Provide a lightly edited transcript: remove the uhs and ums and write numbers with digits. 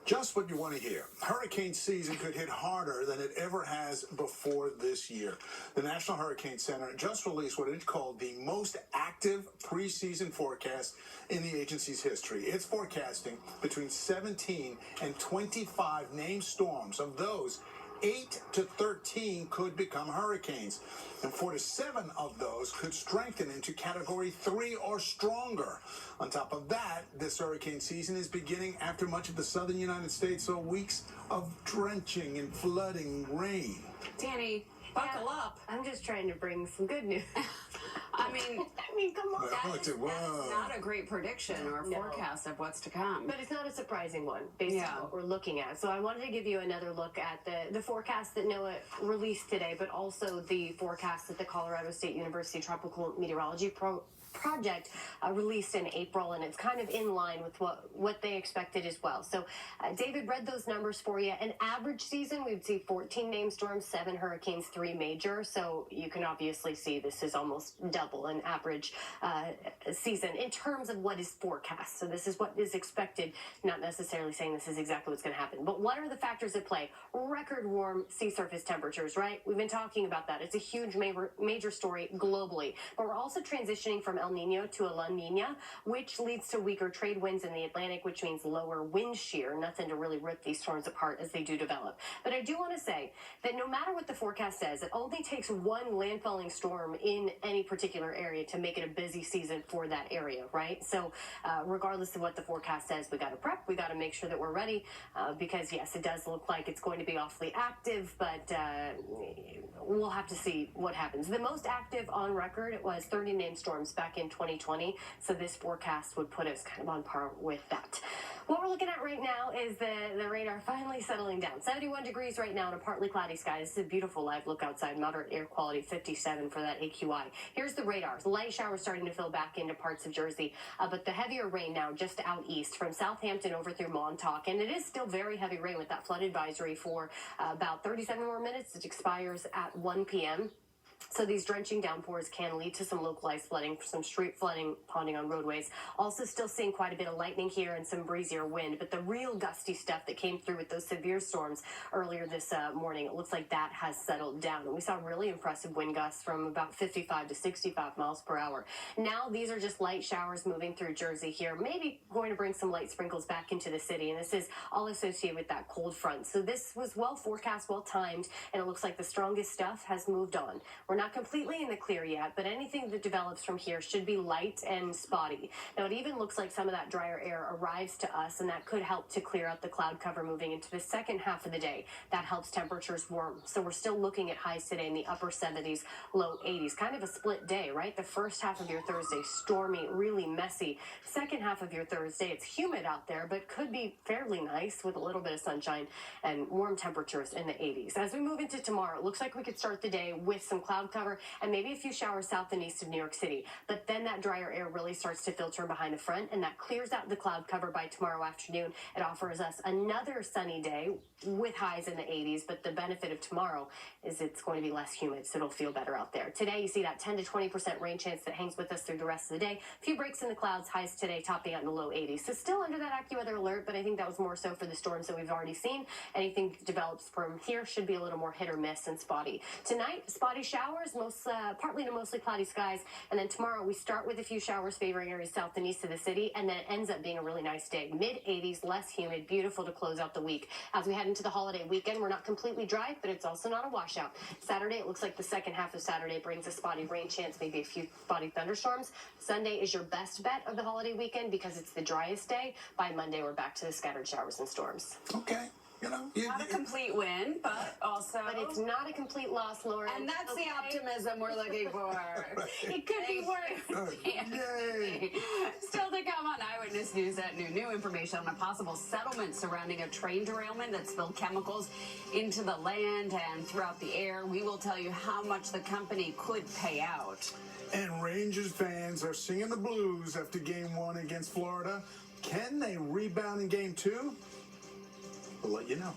Just what you want to hear. Hurricane season could hit harder than it ever has before this year. The National Hurricane Center just released what it called the most active preseason forecast in the agency's history. It's forecasting between 17 and 25 named storms. Of those, 8 to 13 could become hurricanes, and 4 to 7 of those could strengthen into Category 3 or stronger. On top of that, this hurricane season is beginning after much of the southern United States saw weeks of drenching and flooding rain. Danny, buckle up. I'm just trying to bring some good news. I mean, come on. That's not a great prediction or forecast of what's to come. But it's not a surprising one based on what we're looking at. So I wanted to give you another look at the forecast that NOAA released today, but also the forecast that the Colorado State University Tropical Meteorology Project released in April, and it's kind of in line with what they expected as well. So David read those numbers for you. An average season, we'd see 14 named storms, 7 hurricanes, 3 major. So you can obviously see this is almost double an average season in terms of what is forecast. So this is what is expected, not necessarily saying this is exactly what's going to happen. But what are the factors at play? Record warm sea surface temperatures, right? We've been talking about that. It's a huge major story globally. But we're also transitioning from El Nino to a La Nina, which leads to weaker trade winds in the Atlantic, which means lower wind shear. Nothing to really rip these storms apart as they do develop. But I do want to say that no matter what the forecast says, it only takes one landfalling storm in any particular area to make it a busy season for that area, right? So regardless of what the forecast says, we got to prep, we got to make sure that we're ready because yes, it does look like it's going to be awfully active, but we'll have to see what happens. The most active on record, it was 30 named storms back in 2020, so this forecast would put us kind of on par with that. What we're looking at right now is the radar finally settling down. 71 degrees right now in a partly cloudy sky. This is a beautiful live look outside. Moderate air quality, 57 for that AQI. Here's the radars. Light showers starting to fill back into parts of Jersey, but the heavier rain now just out east from Southampton over through Montauk. And it is still very heavy rain with that flood advisory for about 37 more minutes. It expires at 1 p.m. So these drenching downpours can lead to some localized flooding, some street flooding, ponding on roadways. Also still seeing quite a bit of lightning here and some breezier wind. But the real gusty stuff that came through with those severe storms earlier this morning, it looks like that has settled down. And we saw really impressive wind gusts from about 55 to 65 miles per hour. Now these are just light showers moving through Jersey here, maybe going to bring some light sprinkles back into the city. And this is all associated with that cold front. So this was well forecast, well timed, and it looks like the strongest stuff has moved on. We're not completely in the clear yet, but anything that develops from here should be light and spotty. Now, it even looks like some of that drier air arrives to us, and that could help to clear out the cloud cover moving into the second half of the day. That helps temperatures warm. So we're still looking at highs today in the upper 70s, low 80s. Kind of a split day, right? The first half of your Thursday, stormy, really messy. Second half of your Thursday, it's humid out there, but could be fairly nice with a little bit of sunshine and warm temperatures in the 80s. As we move into tomorrow, it looks like we could start the day with some cloud cover and maybe a few showers south and east of New York City. But then that drier air really starts to filter in behind the front, and that clears out the cloud cover by tomorrow afternoon. It offers us another sunny day with highs in the 80s, but the benefit of tomorrow is it's going to be less humid, so it'll feel better out there. Today, you see that 10 to 20% rain chance that hangs with us through the rest of the day. A few breaks in the clouds, highs today topping out in the low 80s. So still under that AccuWeather alert, but I think that was more so for the storms that we've already seen. Anything that develops from here should be a little more hit or miss and spotty. Tonight, spotty showers, partly to mostly cloudy skies, and then tomorrow we start with a few showers favoring areas south and east of the city, and then it ends up being a really nice day. Mid-80s, less humid, beautiful to close out the week. As we head into the holiday weekend, we're not completely dry, but it's also not a washout. Saturday, it looks like the second half of Saturday brings a spotty rain chance, maybe a few spotty thunderstorms. Sunday is your best bet of the holiday weekend because it's the driest day. By Monday, we're back to the scattered showers and storms. Okay. You know, not a complete win, but also... But it's not a complete loss, Lauren. And that's the optimism we're looking for. Right. It could be worse. Yay! Still to come on Eyewitness News at noon. New information on a possible settlement surrounding a train derailment that spilled chemicals into the land and throughout the air. We will tell you how much the company could pay out. And Rangers fans are singing the blues after Game 1 against Florida. Can they rebound in Game 2? We'll let you know.